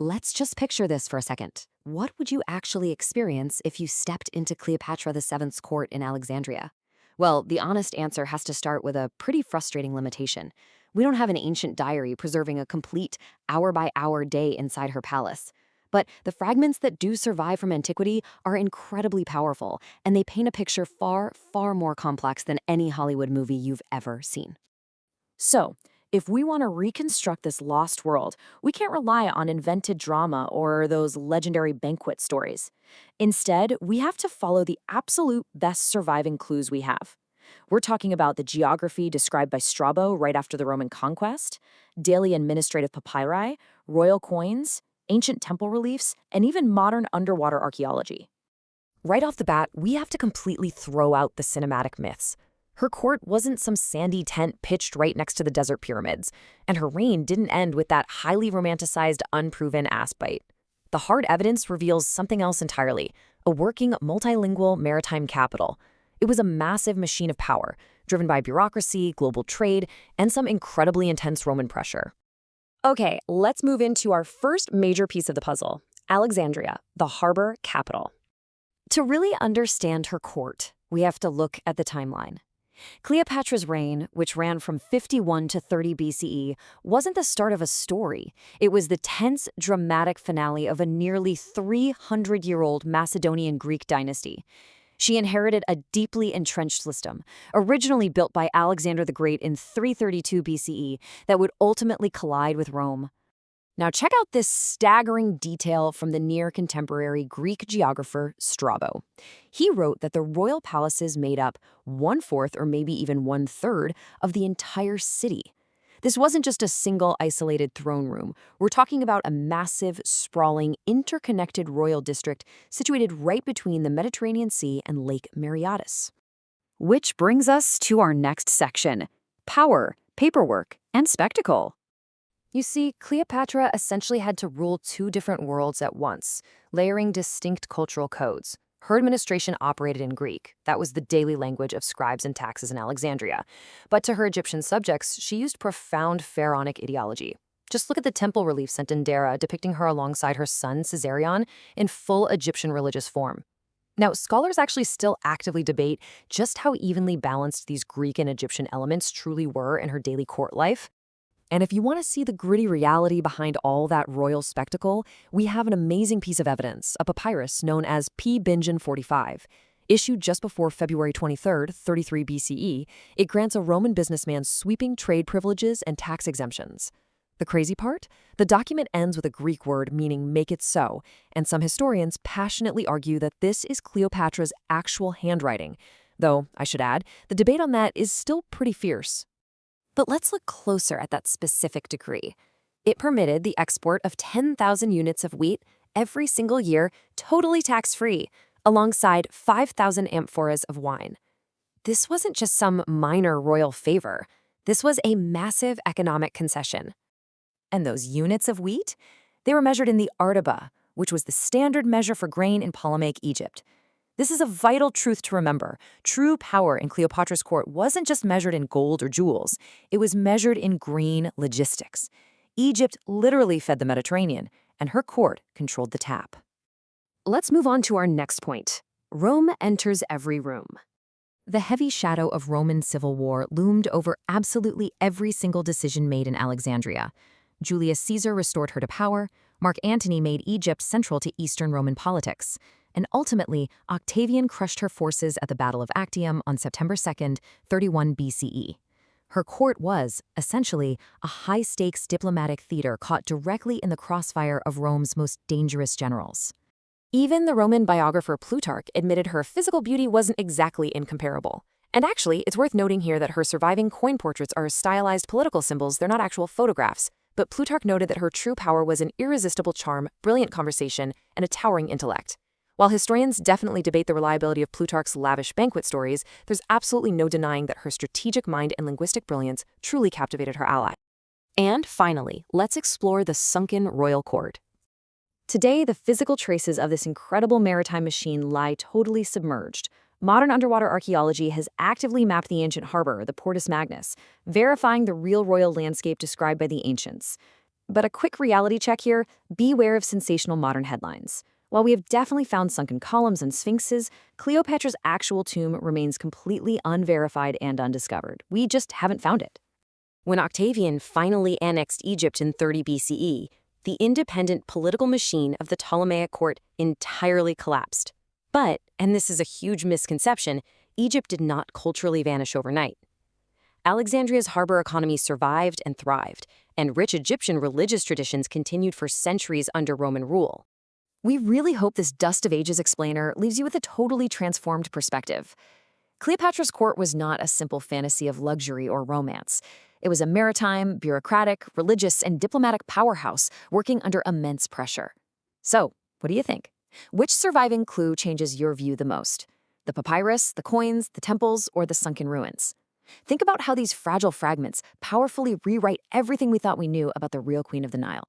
Let's just picture this for a second. What would you actually experience if you stepped into Cleopatra VII's court in Alexandria? Well, the honest answer has to start with a pretty frustrating limitation. We don't have an ancient diary preserving a complete hour-by-hour day inside her palace. But the fragments that do survive from antiquity are incredibly powerful, and they paint a picture far, far more complex than any Hollywood movie you've ever seen. So, if we want to reconstruct this lost world, we can't rely on invented drama or those legendary banquet stories. Instead, we have to follow the absolute best surviving clues we have. We're talking about the geography described by Strabo right after the Roman conquest, daily administrative papyri, royal coins, ancient temple reliefs, and even modern underwater archaeology. Right off the bat, we have to completely throw out the cinematic myths. Her court wasn't some sandy tent pitched right next to the desert pyramids, and her reign didn't end with that highly romanticized, unproven asp-bite. The hard evidence reveals something else entirely, a working, multilingual maritime capital. It was a massive machine of power, driven by bureaucracy, global trade, and some incredibly intense Roman pressure. Okay, let's move into our first major piece of the puzzle, Alexandria, the harbor capital. To really understand her court, we have to look at the timeline. Cleopatra's reign, which ran from 51 to 30 BCE, wasn't the start of a story. It was the tense, dramatic finale of a nearly 300-year-old Macedonian Greek dynasty. She inherited a deeply entrenched system, originally built by Alexander the Great in 332 BCE, that would ultimately collide with Rome. Now check out this staggering detail from the near-contemporary Greek geographer Strabo. He wrote that the royal palaces made up 1/4 or maybe even 1/3 of the entire city. This wasn't just a single isolated throne room. We're talking about a massive, sprawling, interconnected royal district situated right between the Mediterranean Sea and Lake Mareotis. Which brings us to our next section: power, paperwork, and spectacle. You see, Cleopatra essentially had to rule two different worlds at once, layering distinct cultural codes. Her administration operated in Greek. That was the daily language of scribes and taxes in Alexandria. But to her Egyptian subjects, she used profound pharaonic ideology. Just look at the temple relief sent in Dara depicting her alongside her son, Caesarion, in full Egyptian religious form. Now, scholars actually still actively debate just how evenly balanced these Greek and Egyptian elements truly were in her daily court life. And if you want to see the gritty reality behind all that royal spectacle, we have an amazing piece of evidence, a papyrus known as P. Bingen 45. Issued just before February 23, 33 BCE, it grants a Roman businessman sweeping trade privileges and tax exemptions. The crazy part? The document ends with a Greek word meaning "make it so," and some historians passionately argue that this is Cleopatra's actual handwriting. Though, I should add, the debate on that is still pretty fierce. But let's look closer at that specific decree. It permitted the export of 10,000 units of wheat every single year, totally tax-free, alongside 5,000 amphoras of wine. This wasn't just some minor royal favor. This was a massive economic concession. And those units of wheat? They were measured in the artaba, which was the standard measure for grain in Ptolemaic Egypt. This is a vital truth to remember. True power in Cleopatra's court wasn't just measured in gold or jewels. It was measured in green logistics. Egypt literally fed the Mediterranean, and her court controlled the tap. Let's move on to our next point. Rome enters every room. The heavy shadow of Roman civil war loomed over absolutely every single decision made in Alexandria. Julius Caesar restored her to power. Mark Antony made Egypt central to Eastern Roman politics. And ultimately, Octavian crushed her forces at the Battle of Actium on September 2, 31 BCE. Her court was, essentially, a high-stakes diplomatic theater caught directly in the crossfire of Rome's most dangerous generals. Even the Roman biographer Plutarch admitted her physical beauty wasn't exactly incomparable. And actually, it's worth noting here that her surviving coin portraits are stylized political symbols, they're not actual photographs. But Plutarch noted that her true power was an irresistible charm, brilliant conversation, and a towering intellect. While historians definitely debate the reliability of Plutarch's lavish banquet stories, there's absolutely no denying that her strategic mind and linguistic brilliance truly captivated her ally. And finally, let's explore the sunken royal court. Today, the physical traces of this incredible maritime machine lie totally submerged. Modern underwater archaeology has actively mapped the ancient harbor, the Portus Magnus, verifying the real royal landscape described by the ancients. But a quick reality check here, beware of sensational modern headlines. While we have definitely found sunken columns and sphinxes, Cleopatra's actual tomb remains completely unverified and undiscovered. We just haven't found it. When Octavian finally annexed Egypt in 30 BCE, the independent political machine of the Ptolemaic court entirely collapsed. But, and this is a huge misconception, Egypt did not culturally vanish overnight. Alexandria's harbor economy survived and thrived, and rich Egyptian religious traditions continued for centuries under Roman rule. We really hope this Dust of Ages explainer leaves you with a totally transformed perspective. Cleopatra's court was not a simple fantasy of luxury or romance. It was a maritime, bureaucratic, religious, and diplomatic powerhouse working under immense pressure. So, what do you think? Which surviving clue changes your view the most? The papyrus, the coins, the temples, or the sunken ruins? Think about how these fragile fragments powerfully rewrite everything we thought we knew about the real Queen of the Nile.